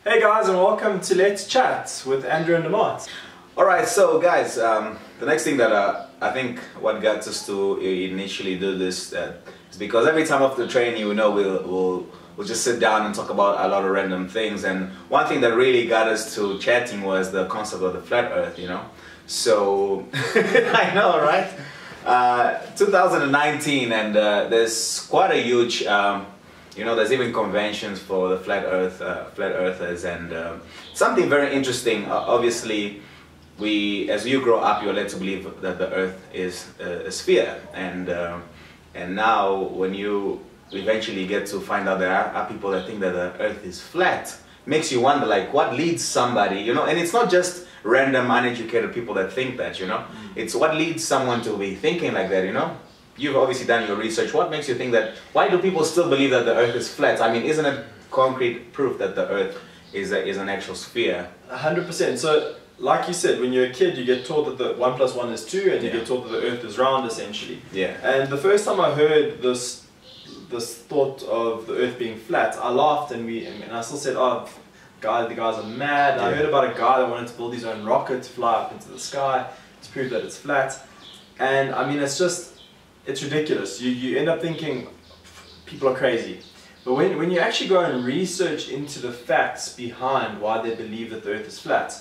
Hey guys, and welcome to Let's Chat with Andrew and Demarte. Alright, so guys, the next thing that I think what got us to initially do this is because every time after training, we'll just sit down and talk about a lot of random things, and one thing that really got us to chatting was the concept of the flat earth, So, I know, right? 2019, and there's quite a huge, there's even conventions for the flat earthers, and something very interesting. Obviously, as you grow up, you're led to believe that the earth is a sphere, and now when you eventually get to find out there are people that think that the earth is flat, makes you wonder, like, what leads somebody, and it's not just random uneducated people that think that, it's what leads someone to be thinking like that, You've obviously done your research. What makes you think that, why do people still believe that the earth is flat? I mean, isn't it concrete proof that the earth is an actual sphere? 100%. So, like you said, when you're a kid, you get taught that the 1 + 1 is 2, and you get taught that the earth is round, essentially. Yeah. And the first time I heard this thought of the earth being flat, I laughed, and I still said, oh, the guys are mad. And I heard about a guy that wanted to build his own rocket to fly up into the sky to prove that it's flat. And I mean, it's ridiculous. You end up thinking people are crazy. But when you actually go and research into the facts behind why they believe that the earth is flat,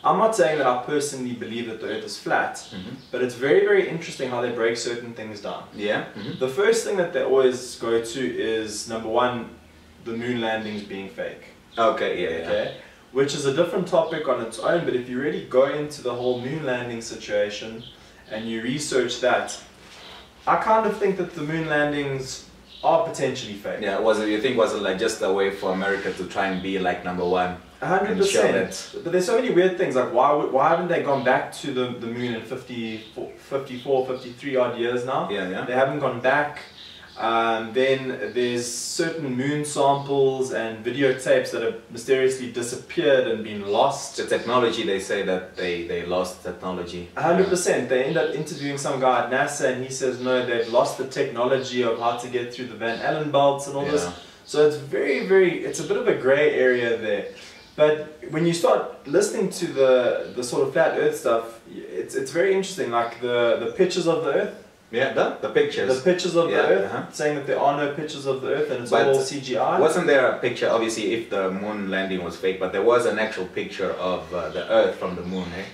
I'm not saying that I personally believe that the earth is flat, but it's very, very interesting how they break certain things down. Yeah. The first thing that they always go to is, number one, the moon landings being fake. Okay, yeah. Okay? Which is a different topic on its own, but if you really go into the whole moon landing situation and you research that, I kind of think that the moon landings are potentially fake. Yeah, was it like just a way for America to try and be like number one? 100%. But there's so many weird things, like why haven't they gone back to the moon in 54, 53 odd years now? Yeah. They haven't gone back. Then there's certain moon samples and videotapes that have mysteriously disappeared and been lost. The technology, they say that they lost technology. 100%. They end up interviewing some guy at NASA, and he says no, they've lost the technology of how to get through the Van Allen belts and all this. So it's it's a bit of a grey area there. But when you start listening to the sort of flat earth stuff, it's very interesting, like the pictures of the earth. Yeah, the pictures. The pictures of the earth, saying that there are no pictures of the earth and it's all CGI. Wasn't there a picture, obviously, if the moon landing was fake, but there was an actual picture of the earth from the moon, eh?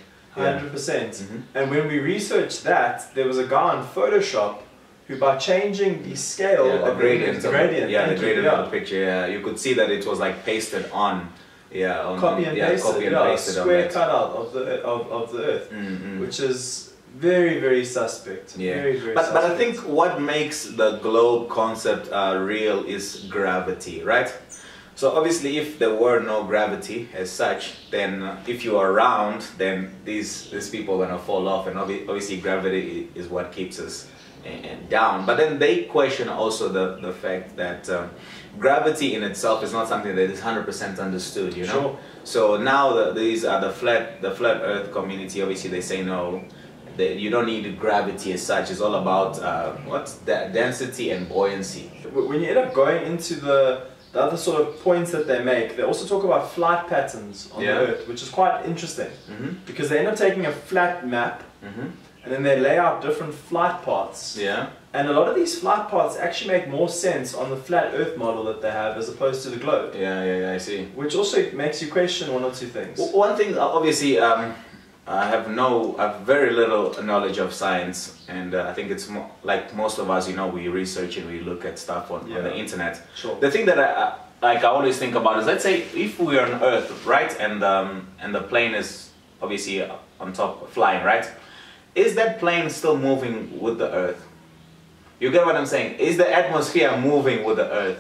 100%. And when we researched that, there was a guy on Photoshop who, by changing the scale the of gradient, the gradient of the picture, you could see that it was like pasted on. Copy and pasted square cutout of the earth, which is very, very suspect. Very suspect. But I think what makes the globe concept real is gravity, right? So obviously, if there were no gravity as such, then if you are round, then these people are gonna fall off, and obviously gravity is what keeps us down. But then they question also the fact that gravity in itself is not something that is 100% understood, Sure. So now these are the flat earth community, obviously they say no, you don't need gravity as such. It's all about density and buoyancy. When you end up going into the other sort of points that they make, they also talk about flight patterns on the earth, which is quite interesting, because they end up taking a flat map and then they lay out different flight paths. Yeah. And a lot of these flight paths actually make more sense on the flat earth model that they have as opposed to the globe. Yeah, I see. Which also makes you question one or two things. One thing, obviously, I have very little knowledge of science, and I think it's like most of us, we research and we look at stuff on the internet. Sure. The thing that I always think about is, let's say if we are on Earth, right, and the plane is obviously on top flying, right? Is that plane still moving with the Earth? You get what I'm saying? Is the atmosphere moving with the Earth?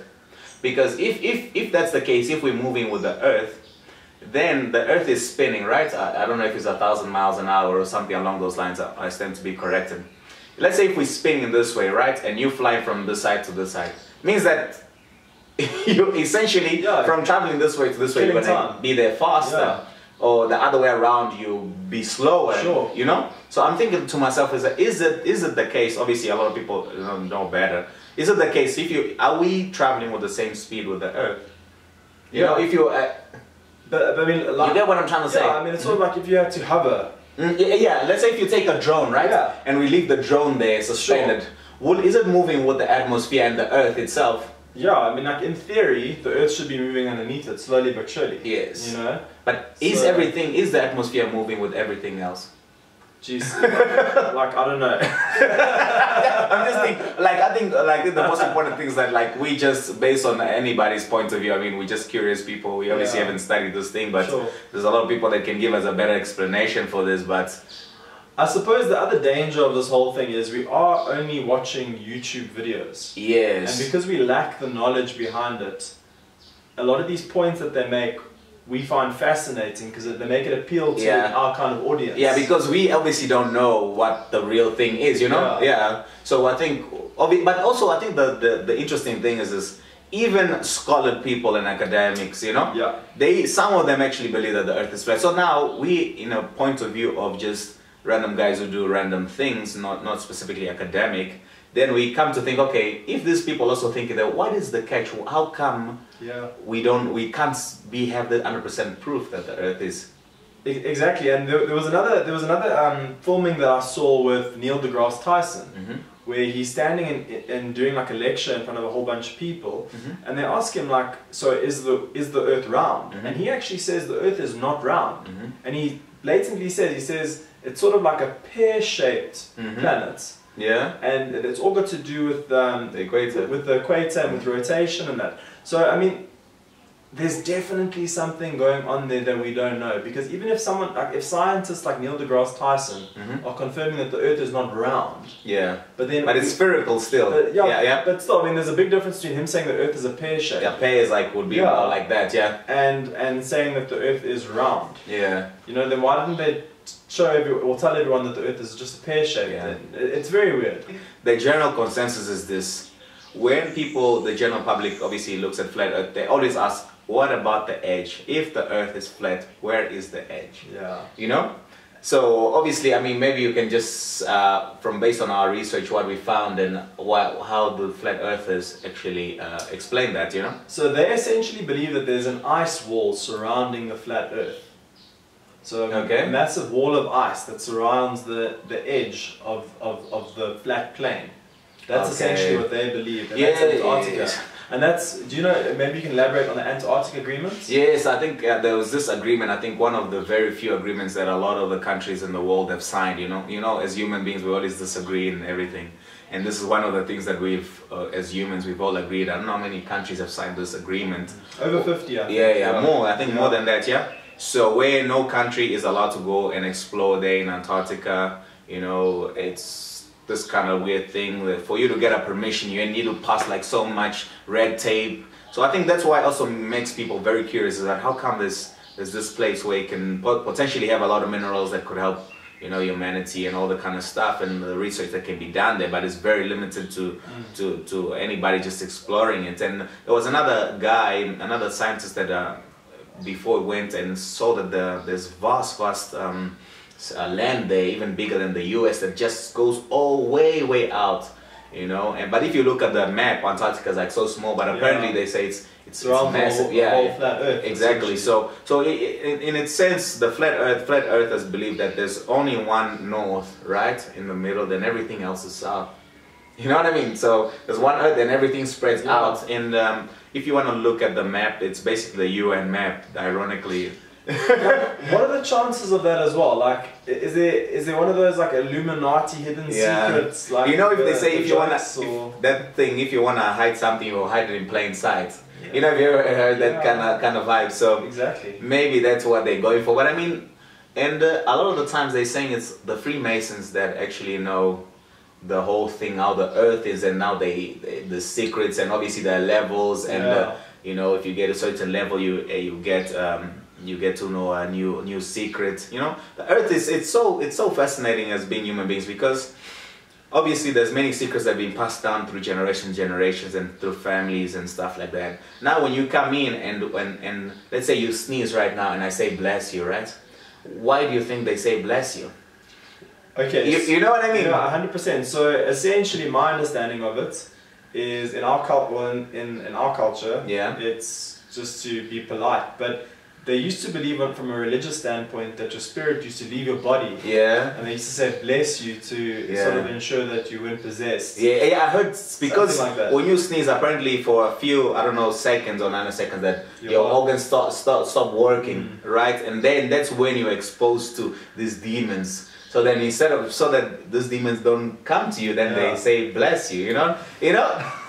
Because if that's the case, if we're moving with the Earth, then the Earth is spinning, right? I don't know if it's 1,000 miles an hour or something along those lines. I stand to be corrected. Let's say if we're spinning this way, right? And you fly from this side to this side. Means that you essentially, from traveling this way to this way, you're going to be there faster. Yeah. Or the other way around, you be slower. Sure. So I'm thinking to myself, is it the case? Obviously, a lot of people know better. Is it the case? Are we traveling with the same speed with the Earth? If you But I mean, like, you get what I'm trying to say? Yeah, I mean, it's sort of like if you had to hover. Yeah, let's say if you take a drone, right? Yeah. And we leave the drone there suspended. Sure. Is it moving with the atmosphere and the Earth itself? Yeah, I mean, like in theory, the Earth should be moving underneath it, slowly but surely. Yes. You know? But is the atmosphere moving with everything else? Jeez, like I don't know. I'm just thinking, I think the most important thing is that we just, based on anybody's point of view, I mean, we're just curious people. We obviously haven't studied this thing, but there's a lot of people that can give us a better explanation for this. But I suppose the other danger of this whole thing is we are only watching YouTube videos. Yes. And because we lack the knowledge behind it, a lot of these points that they make, we find fascinating because they make it appeal to our kind of audience. Yeah, because we obviously don't know what the real thing is, you know? Yeah. So I think, but also I think the interesting thing is even scholar people and academics, you know? Yeah. Some of them actually believe that the Earth is flat. So now we, in a point of view of just random guys who do random things, not specifically academic, then we come to think, okay, if these people also think that, what is the catch? How come we can't have the 100% proof that the Earth is? Exactly, and there was another filming that I saw with Neil deGrasse Tyson, where he's standing and doing like a lecture in front of a whole bunch of people, and they ask him like, so is the Earth round? And he actually says the Earth is not round, and he blatantly says it's sort of like a pear-shaped planet. Yeah, and it's all got to do with the equator, and with rotation and that. So I mean, there's definitely something going on there that we don't know. Because even if if scientists like Neil deGrasse Tyson are confirming that the Earth is not round, but it's spherical still. But, but still, I mean, there's a big difference between him saying the Earth is a pear shape. Yeah, pear is would be more like that. Yeah, and saying that the Earth is round. Yeah, you know, then why didn't they tell everyone that the Earth is just a pear shape? It's very weird. The general consensus is this: when the general public obviously looks at flat Earth, they always ask, what about the edge? If the Earth is flat, where is the edge? Yeah. You know? So obviously, I mean, maybe you can just, based on our research, what we found and how the flat earthers actually explain that, you know? So they essentially believe that there's an ice wall surrounding the flat Earth. So a massive wall of ice that surrounds the edge of the flat plane. That's essentially what they believe. And that's Antarctica. And that's, do you know, maybe you can elaborate on the Antarctic agreements? Yes, I think there was this agreement, I think one of the very few agreements that a lot of the countries in the world have signed, you know, as human beings we always disagree in everything. And this is one of the things that as humans, we've all agreed. I don't know how many countries have signed this agreement. Over 50, I think. Yeah, more, I think more than that, yeah. So where no country is allowed to go and explore there in Antarctica, you know, it's this kind of weird thing that for you to get a permission you need to pass like so much red tape. So I think that's why it also makes people very curious, is that how come there's this place where you can potentially have a lot of minerals that could help, you know, humanity and all the kind of stuff and the research that can be done there, but it's very limited to anybody just exploring it. And there was another guy, scientist that before went and saw that there's vast land there, even bigger than the US, that just goes all way out, you know. But if you look at the map, Antarctica is like so small, but apparently they say it's massive. The whole flat Earth. Exactly. So in its sense, the flat earthers believe that there's only one north, right, in the middle, then everything else is south. You know what I mean? So there's one Earth and everything spreads out. And if you want to look at the map, it's basically the UN map, ironically. What are the chances of that as well? Like, is there one of those like Illuminati hidden secrets? Like, you know, if they say if you wanna hide something, or hide it in plain sight. Yeah. You know, have you ever heard that kind of vibe? So exactly, maybe that's what they're going for. But I mean, and a lot of the times they're saying it's the Freemasons that actually know the whole thing, how the Earth is, and now the secrets, and obviously the levels, and you know, if you get a certain level, you get to know a new secret. You know, the Earth it's so fascinating as being human beings, because obviously there's many secrets that have been passed down through generations and through families and stuff like that. Now when you come in and let's say you sneeze right now and I say bless you, right? Why do you think they say bless you? Okay, you know what I mean? Yeah, 100%. So essentially my understanding of it is in our culture, it's just to be polite, but they used to believe from a religious standpoint that your spirit used to leave your body. Yeah. And they used to say bless you to sort of ensure that you weren't possessed. Yeah, I heard because like that. when you sneeze, apparently for a few, I don't know, seconds or nanoseconds, that your organs stop working, right? And then that's when you're exposed to these demons. So then instead of, so that these demons don't come to you, then they say bless you, you know,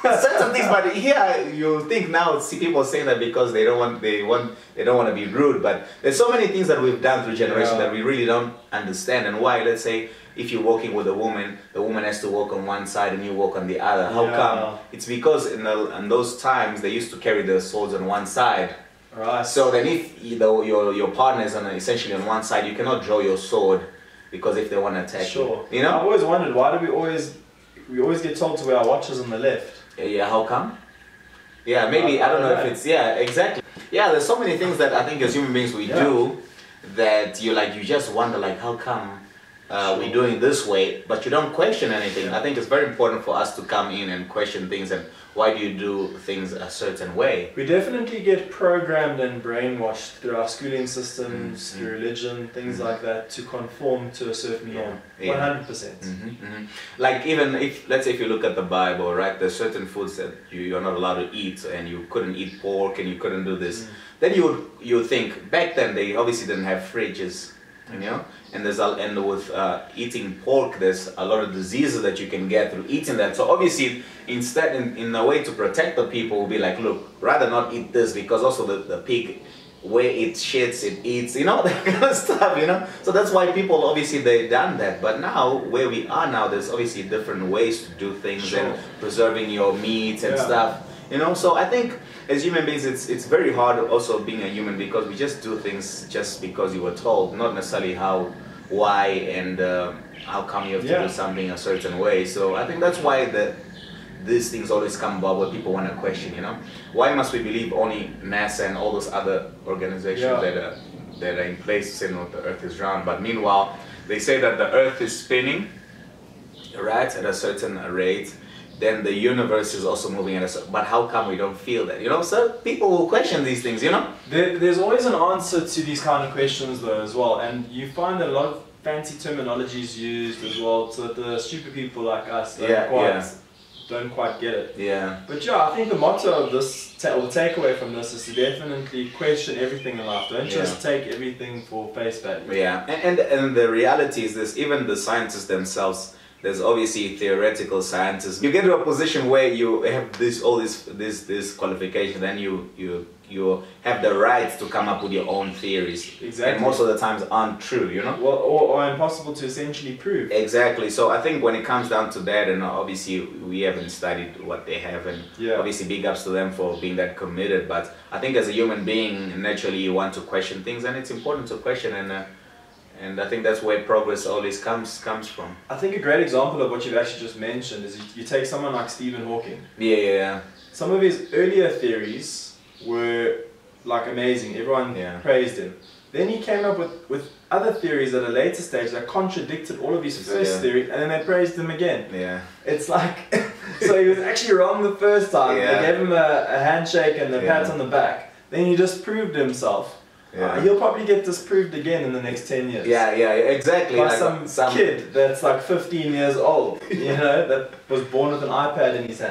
certain things. But here you think now, see people saying that because they don't want to be rude. But there's so many things that we've done through generations that we really don't understand. And why? Let's say if you're walking with a woman, the woman has to walk on one side and you walk on the other. How come? It's because in those times they used to carry the swords on one side. Right. So then if your partner is essentially on one side, you cannot draw your sword. Because if they want to attack you, you know? I've always wondered, why do we always get told to wear our watches on the left? Yeah, how come? Yeah, maybe, I don't know if it's, exactly. Yeah, there's so many things that I think as human beings we do that you just wonder like, how come we're doing this way, but you don't question anything. I think it's very important for us to come in and question things and why do you do things a certain way? We definitely get programmed and brainwashed through our schooling systems, through religion, things like that, to conform to a certain norm. 100%. Like even if, let's say if you look at the Bible, right, there's certain foods that you're not allowed to eat, and you couldn't eat pork and you couldn't do this. Then you think, back then they obviously didn't have fridges, you know, and with eating pork, there's a lot of diseases that you can get through eating that. So obviously, instead, in a way to protect the people, will be like, look, rather not eat this, because also the pig, where it shits, it eats, you know, that kind of stuff, you know. So that's why people obviously they done that. But now, where we are now, there's obviously different ways to do things and preserving your meat and stuff. You know, so I think as human beings, it's very hard also being a human, because we just do things just because you were told, not necessarily why, and how come you have to do something a certain way. So I think that's why these things always come about, where people want to question, you know, why must we believe only NASA and all those other organizations that are in place saying that the Earth is round, but meanwhile they say that the Earth is spinning, right, at a certain rate. Then the universe is also moving at a, but how come we don't feel that, you know? So people will question these things, you know? There's always an answer to these kind of questions though as well, and you find that a lot of fancy terminologies used as well, so that the stupid people like us don't quite get it. Yeah. But yeah, I think the motto of this, or the takeaway from this, is to definitely question everything in life. Don't just take everything for face value. Yeah, and the reality is this, even the scientists themselves, there's obviously theoretical scientists. You get to a position where you have this qualification, then you have the right to come up with your own theories. Exactly. And most of the times aren't true, you know? Well, or impossible to essentially prove. Exactly. So I think when it comes down to that, and obviously we haven't studied what they have, and obviously big ups to them for being that committed, but I think as a human being, naturally you want to question things, and it's important to question, and I think that's where progress always comes from. I think a great example of what you've actually just mentioned is you take someone like Stephen Hawking. Yeah. Some of his earlier theories were like amazing. Everyone praised him. Then he came up with other theories at a later stage that contradicted all of his first theories, and then they praised him again. Yeah. It's like, so he was actually wrong the first time. They gave him a handshake and a pat on the back. Then he disproved himself. He'll probably get disproved again in the next 10 years. Yeah, exactly. By some kid that's like 15 years old, you know, that was born with an iPad in his hand.